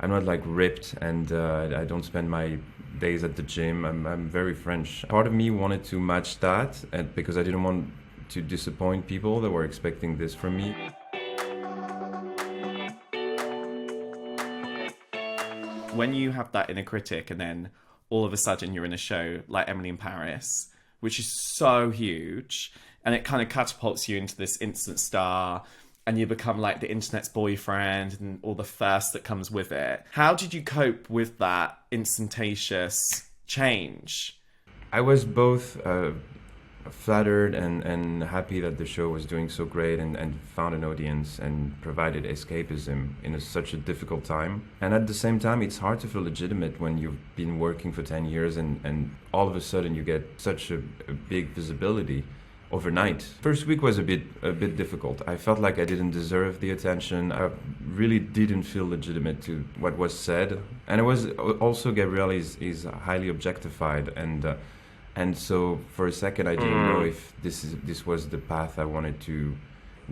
I'm not like ripped, and I don't spend my days at the gym. I'm very French. Part of me wanted to match that, and because I didn't want to disappoint people that were expecting this from me. When you have that inner critic and then all of a sudden you're in a show like Emily in Paris, which is so huge, and it kind of catapults you into this instant star, and you become like the internet's boyfriend and all the first that comes with it. How did you cope with that instantaneous change? I was both flattered and happy that the show was doing so great and found an audience and provided escapism in such a difficult time. And at the same time, it's hard to feel legitimate when you've been working for 10 years and all of a sudden you get such a big visibility overnight. First week was a bit difficult. I felt like I didn't deserve the attention. I really didn't feel legitimate to what was said. And it was also Gabriel is highly objectified, and so for a second I didn't know if this was the path I wanted to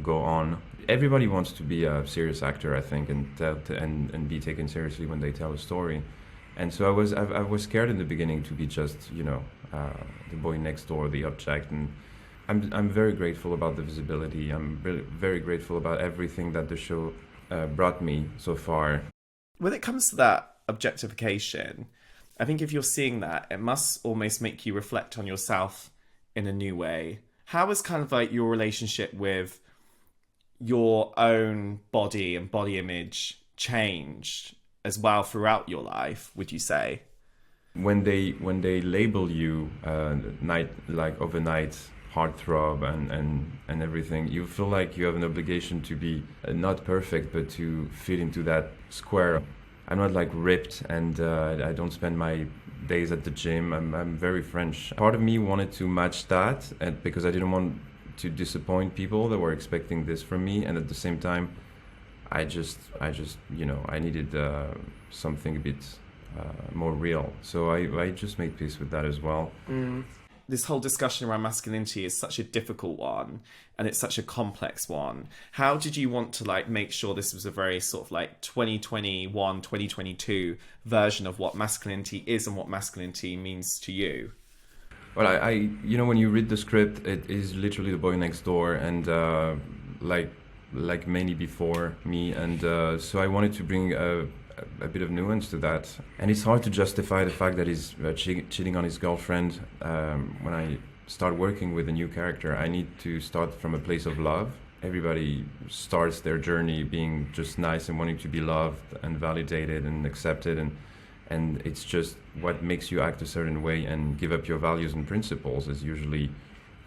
go on. Everybody wants to be a serious actor, I think, and be taken seriously when they tell a story. And so I was scared in the beginning to be just, the boy next door, the object. And I'm very grateful about the visibility. I'm really very grateful about everything that the show brought me so far. When it comes to that objectification, I think if you're seeing that, it must almost make you reflect on yourself in a new way. How has kind of like your relationship with your own body and body image changed as well throughout your life, would you say? When they label you overnight heartthrob and everything, you feel like you have an obligation to be not perfect, but to fit into that square. I'm not like ripped, and I don't spend my days at the gym. I'm very French. Part of me wanted to match that, and because I didn't want to disappoint people that were expecting this from me, and at the same time, I just I needed something a bit more real. So I just made peace with that as well. This whole discussion around masculinity is such a difficult one, and it's such a complex one. How did you want to like make sure this was a very sort of like 2021, 2022 version of what masculinity is and what masculinity means to you? Well, I when you read the script, it is literally the boy next door, and like many before me, and so I wanted to bring a bit of nuance to that. And it's hard to justify the fact that he's cheating on his girlfriend. When I start working with a new character, I need to start from a place of love. Everybody starts their journey being just nice and wanting to be loved and validated and accepted, and it's just what makes you act a certain way and give up your values and principles is usually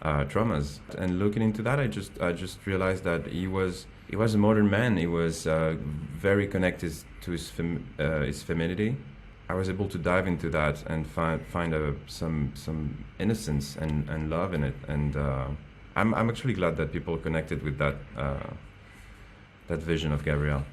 traumas. And looking into that, I just realized that he was a modern man. He was very connected to his femininity. I was able to dive into that and find some innocence and love in it. And I'm actually glad that people connected with that vision of Gabriel.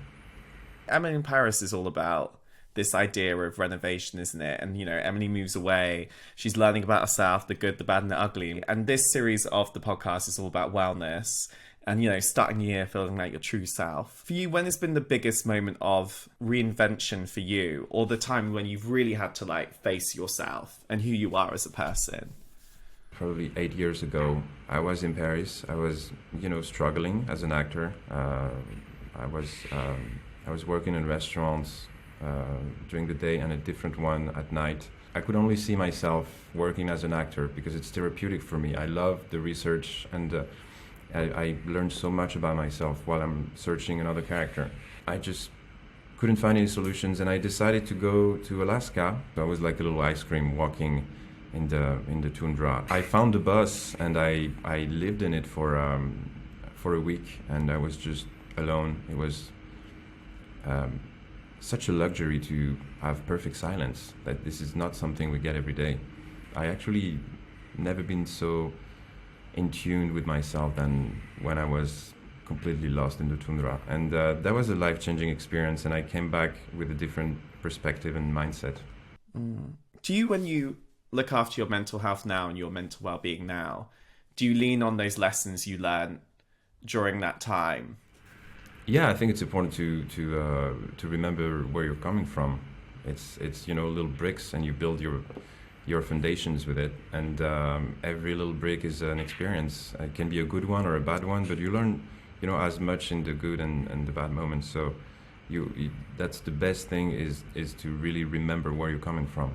Emily in Paris is all about this idea of renovation, isn't it? And, Emily moves away. She's learning about herself, the good, the bad, and the ugly. And this series of the podcast is all about wellness and, starting the year feeling like your true self. For you, when has been the biggest moment of reinvention for you, or the time when you've really had to, like, face yourself and who you are as a person? Probably 8 years ago, I was in Paris. I was, struggling as an actor. I was working in restaurants during the day and a different one at night. I could only see myself working as an actor because it's therapeutic for me. I love the research, and I learned so much about myself while I'm searching another character. I just couldn't find any solutions, and I decided to go to Alaska. I was like a little ice cream walking in the tundra. I found a bus, and I lived in it for a week, and I was just alone. It was such a luxury to have perfect silence, that this is not something we get every day. I actually never been so in tune with myself than when I was completely lost in the tundra. And that was a life-changing experience, and I came back with a different perspective and mindset. Do you, when you look after your mental health now and your mental well-being now, do you lean on those lessons you learned during that time? Yeah, I think it's important to remember where you're coming from. It's little bricks, and you build your foundations with it. And every little brick is an experience. It can be a good one or a bad one, but you learn as much in the good and the bad moments. So you that's the best thing is to really remember where you're coming from.